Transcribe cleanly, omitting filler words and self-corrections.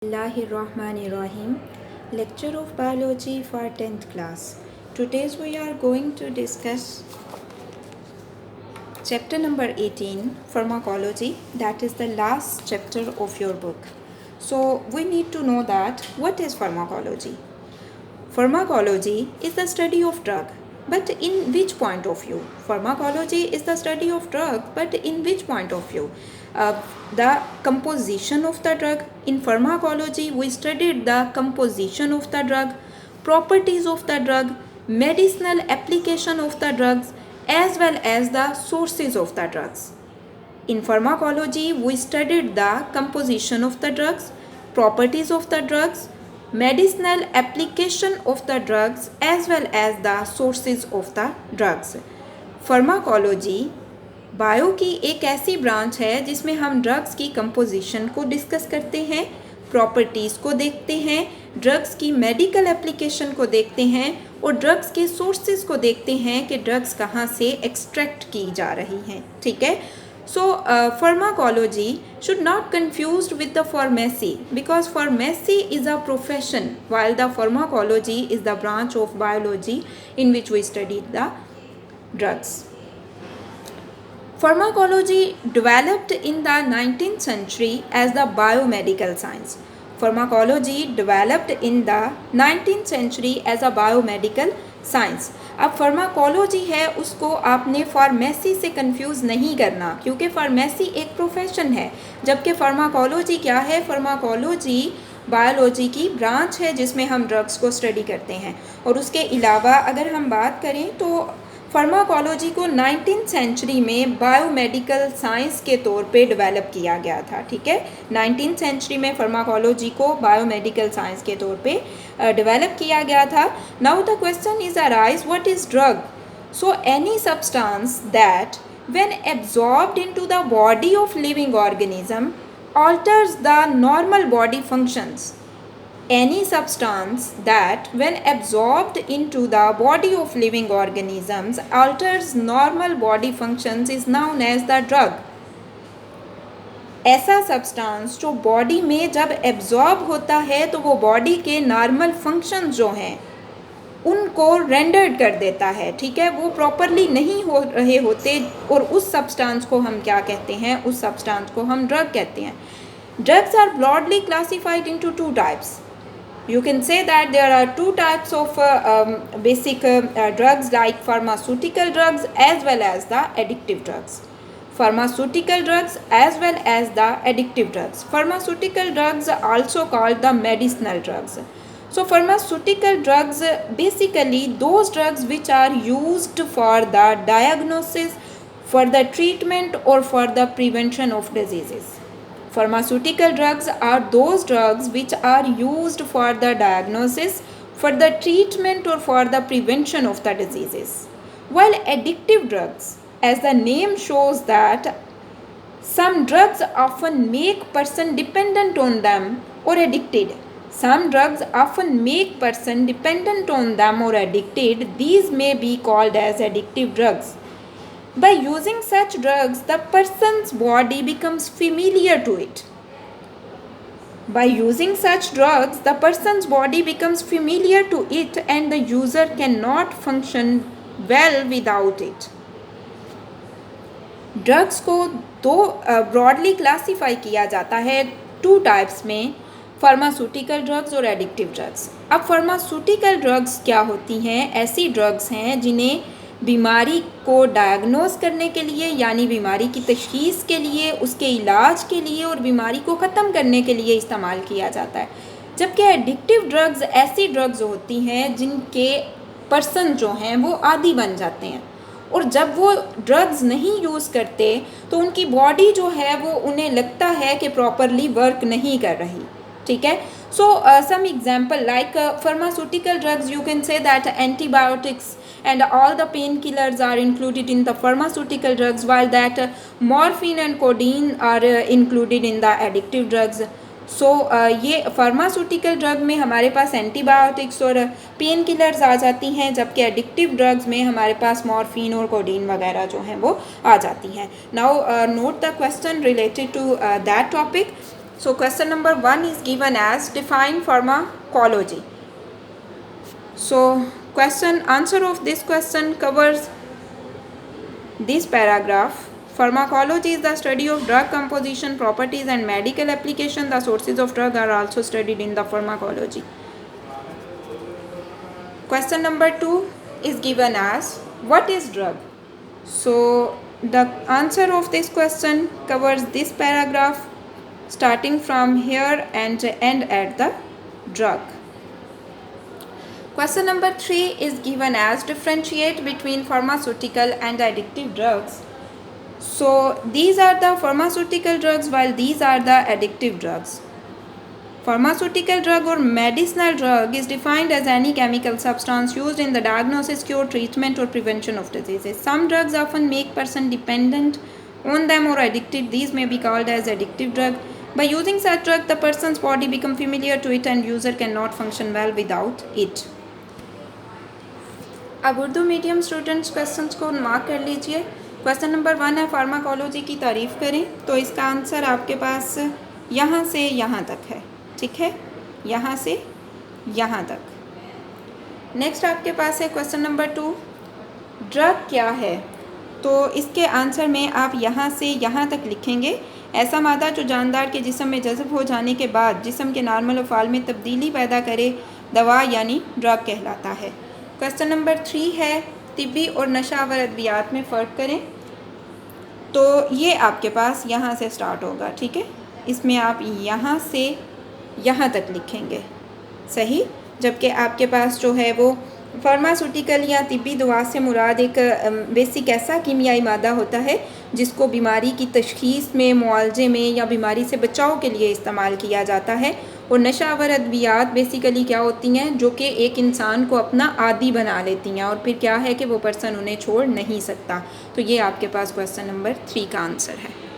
Bismillahirrahmanirrahim. Lecture of Biology for 10th class. Today we are going to discuss chapter number 18, Pharmacology. That is the last chapter of your book. So we need to know that what is pharmacology. Pharmacology is the study of drug, but in which point of view? Pharmacology is the study of drug, but in which point of view? The composition of the drug. In pharmacology, we studied the composition of the drug, properties of the drug, medicinal application of the drugs, as well as the sources of the drugs. In pharmacology, we studied the composition of the drugs, properties of the drugs, medicinal application of the drugs, as well as the sources of the drugs. Pharmacology bio की एक ऐसी branch है जिसमें हम drugs की composition को discuss करते हैं, प्रॉपर्टीज़ को देखते हैं, ड्रग्स की मेडिकल एप्लीकेशन को देखते हैं और ड्रग्स के सोर्सेज को देखते हैं कि ड्रग्स कहाँ से एक्सट्रैक्ट की जा रही हैं. ठीक है. So pharmacology should not confused with the pharmacy, because pharmacy is a profession while the pharmacology is the branch of biology in which we study the drugs. Pharmacology developed in the 19th century as the biomedical science. Pharmacology developed in the 19th century as a biomedical science. अब pharmacology है उसको आपने pharmacy से confuse नहीं करना, क्योंकि pharmacy एक profession है, जबकि फार्माकोलॉजी क्या है? फार्माकोलॉजी बायोलॉजी की ब्रांच है जिसमें हम ड्रग्स को स्टडी करते हैं. और उसके अलावा अगर हम बात करें तो फार्माकोलॉजी को 19th सेंचुरी में बायोमेडिकल साइंस के तौर पे डेवलप किया गया था. ठीक है. 19th सेंचुरी में फार्माकोलॉजी को बायोमेडिकल साइंस के तौर पे डेवलप किया गया था. Now the question is arise, what is drug? So any substance that when absorbed into the body of living organism alters the normal body functions. Any substance that when absorbed into the body of living organisms alters normal body functions is known as the drug. ऐसा substance जो body में जब absorb होता है तो वो body के normal functions जो हैं उनको रेंडर्ड कर देता है. ठीक है. वो प्रॉपरली नहीं हो रहे होते और उस सब्सटेंस को हम क्या कहते हैं? उस सब्सटेंस को हम ड्रग कहते हैं. Drugs are broadly classified into two types. You can say that there are two types of basic drugs, like pharmaceutical drugs as well as the addictive drugs. Pharmaceutical drugs as well as the addictive drugs. Pharmaceutical drugs are also called the medicinal drugs. So pharmaceutical drugs basically those drugs which are used for the diagnosis, for the treatment or for the prevention of diseases. Pharmaceutical drugs are those drugs which are used for the diagnosis, for the treatment or for the prevention of the diseases. While addictive drugs, as the name shows that some drugs often make person dependent on them or addicted. Some drugs often make person dependent on them or addicted. These may be called as addictive drugs. By using such drugs, the person's body becomes familiar to it. By using such drugs, the person's body becomes familiar to it and the user cannot function well without it. Drugs को दो broadly classify किया जाता है two types में, pharmaceutical drugs और addictive drugs. अब pharmaceutical drugs क्या होती हैं? ऐसी ड्रग्स हैं जिन्हें बीमारी को डायग्नोस करने के लिए, यानी बीमारी की तशख़ीस के लिए, उसके इलाज के लिए और बीमारी को ख़त्म करने के लिए इस्तेमाल किया जाता है. जबकि एडिक्टिव ड्रग्स ऐसी ड्रग्स होती हैं जिनके पर्सन जो हैं वो आदी बन जाते हैं और जब वो ड्रग्स नहीं यूज़ करते तो उनकी बॉडी जो है वो उन्हें लगता है कि प्रॉपरली वर्क नहीं कर रही. ठीक है. So some example like pharmaceutical drugs, you can say that antibiotics and all the painkillers are included in the pharmaceutical drugs, while that morphine and codeine are included in the addictive drugs. So ये pharmaceutical drug में हमारे पास antibiotics और pain killers आ जाती हैं, जबकि addictive drugs में हमारे पास morphine और कोडीन वगैरह जो हैं वो आ जाती हैं. Now note the question related to that topic. So question number 1 is given as define pharmacology. So answer of this question covers this paragraph. Pharmacology is the study of drug composition, properties and medical application. The sources of drug are also studied in the pharmacology. Question number 2 is given as what is drug? So the answer of this question covers this paragraph starting from here and end at the drug. Question number 3 is given as differentiate between pharmaceutical and addictive drugs. So these are the pharmaceutical drugs while these are the addictive drugs. Pharmaceutical drug or medicinal drug is defined as any chemical substance used in the diagnosis, cure, treatment or prevention of diseases. Some drugs often make person dependent on them or addicted. These may be called as addictive drug. By using such drug, the person's body becomes familiar to it and user cannot function well without it. अब Urdu medium students questions को mark कर लीजिए। Question number 1 है pharmacology की तारीफ़ करें, तो इसका आंसर आपके पास यहाँ से यहाँ तक है, ठीक है, यहाँ से यहाँ तक। नेक्स्ट आपके पास है क्वेश्चन नंबर 2, ड्रग क्या है? तो इसके आंसर में आप यहाँ से यहाँ तक लिखेंगे, ऐसा मादा जो जानदार के जिस्म में जज़ब हो जाने के बाद जिस्म के नॉर्मल अफ़ाल में तब्दीली पैदा करे, दवा यानी ड्रग कहलाता है। क्वेश्चन नंबर 3 है तिब्बी और नशावर अद्वियात में फ़र्क करें, तो ये आपके पास यहाँ से स्टार्ट होगा, ठीक है, इसमें आप यहाँ से यहाँ तक लिखेंगे, सही। जबकि आपके पास जो है वो फार्मास्यूटिकल या तिब्बी दवा से मुराद एक बेसिक ऐसा कीमियाई मादा होता है जिसको बीमारी की तशख़ीस में, मुआलजे में या बीमारी से बचाव के लिए इस्तेमाल किया जाता है। और नशावर अद्वियात बेसिकली क्या होती हैं, जो कि एक इंसान को अपना आदी बना लेती हैं और फिर क्या है कि वो पर्सन उन्हें छोड़ नहीं सकता। तो ये आपके पास क्वेश्चन नंबर 3 का आंसर है।